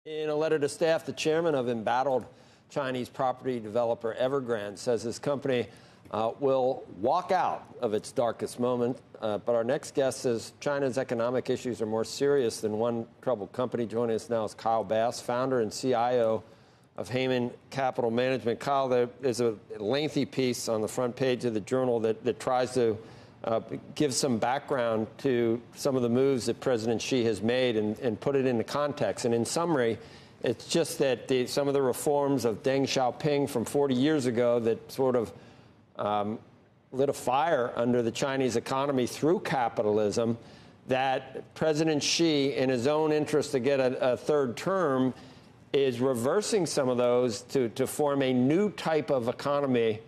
In a letter to staff, the chairman of embattled Chinese property developer Evergrande says his company will walk out of its darkest moment. But our next guest says China's economic issues are more serious than one troubled company. Joining us now is Kyle Bass, founder and CIO of Heyman Capital Management. Kyle, there is a lengthy piece on the front page of the Journal that tries to give some background to some of the moves that President Xi has made and put it into context. And in summary, it's just that some of the reforms of Deng Xiaoping from 40 years ago that sort of lit a fire under the Chinese economy through capitalism, that President Xi, in his own interest to get a third term, is reversing some of those to form a new type of economy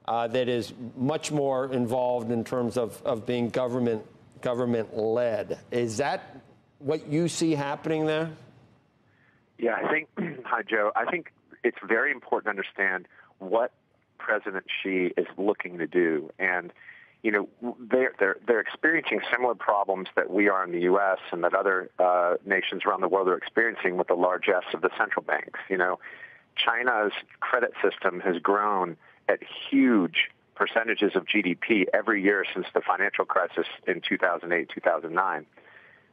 that is much more involved in terms of being government-led. Is that what you see happening there? Yeah, I think, hi, Joe. I think it's very important to understand what President Xi is looking to do. And, you know, they're experiencing similar problems that we are in the U.S. and that other nations around the world are experiencing with the largesse of the central banks. You know, China's credit system has grown at huge percentages of GDP every year since the financial crisis in 2008, 2009.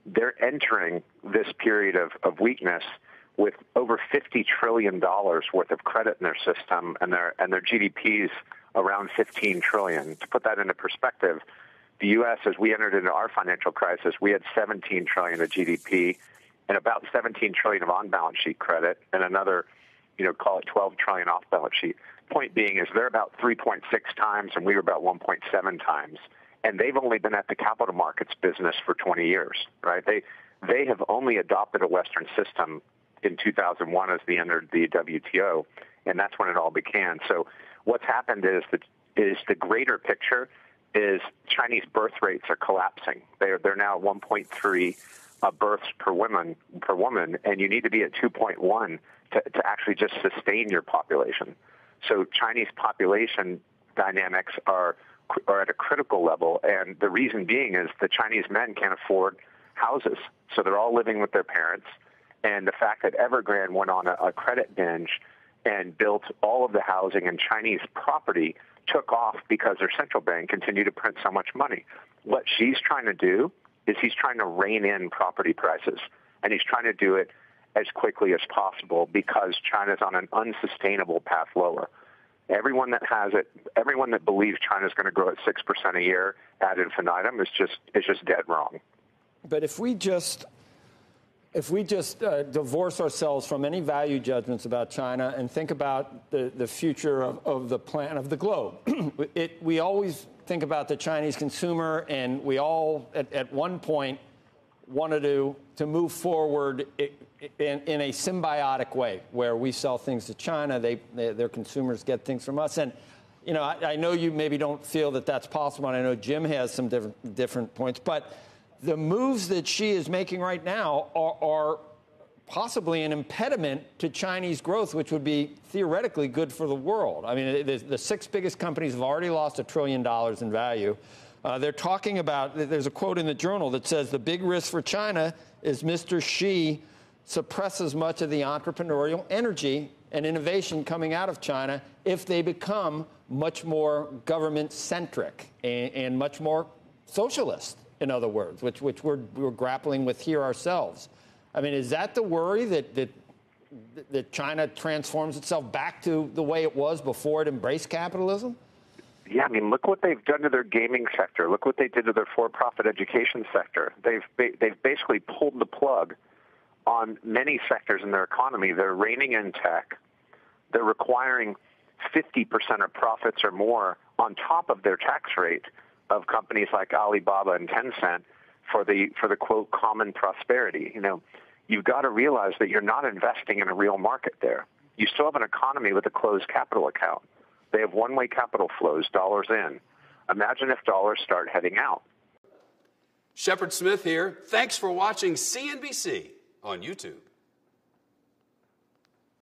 They're entering this period of weakness with over $50 trillion worth of credit in their system, and their GDP's around $15 trillion. To put that into perspective, the U.S., as we entered into our financial crisis, we had $17 trillion of GDP and about $17 trillion of on-balance sheet credit and another, call it $12 trillion off-balance sheet. Point being is they're about 3.6 times and we were about 1.7 times. And they've only been at the capital markets business for 20 years, right? They have only adopted a Western system in 2001 as they entered the WTO, and that's when it all began. So what's happened is the greater picture is Chinese birth rates are collapsing. They're now at 1.3 births per woman, and you need to be at 2.1 to actually just sustain your population. So Chinese population dynamics are at a critical level, and the reason being is the Chinese men can't afford houses, so they're all living with their parents. And the fact that Evergrande went on a credit binge and built all of the housing and Chinese property took off because their central bank continued to print so much money. What Xi's trying to do is he's trying to rein in property prices, and he's trying to do it as quickly as possible because China's on an unsustainable path lower. Everyone that has it, everyone that believes China's going to grow at 6% a year ad infinitum is just dead wrong. But if we just divorce ourselves from any value judgments about China and think about the future of the planet, of the globe, we always think about the Chinese consumer, and we all at one point wanted to move forward in a symbiotic way where we sell things to China, their consumers get things from us. And, I know you maybe don't feel that that's possible, and I know Jim has some different points, but the moves that Xi is making right now are possibly an impediment to Chinese growth, which would be theoretically good for the world. I mean, the six biggest companies have already lost $1 trillion in value. They're talking about, there's a quote in the Journal that says the big risk for China is Mr. Xi suppresses much of the entrepreneurial energy and innovation coming out of China if they become much more government-centric and much more socialist, in other words, which we're grappling with here ourselves. I mean, is that the worry that China transforms itself back to the way it was before it embraced capitalism? Yeah, I mean, look what they've done to their gaming sector. Look what they did to their for-profit education sector. They've basically pulled the plug on many sectors in their economy. They're reining in tech. They're requiring 50% of profits or more on top of their tax rate of companies like Alibaba and Tencent for the quote common prosperity. You've got to realize that you're not investing in a real market there. You still have an economy with a closed capital account. They have one-way capital flows, dollars in. Imagine if dollars start heading out. Shepard Smith here. Thanks for watching CNBC on YouTube.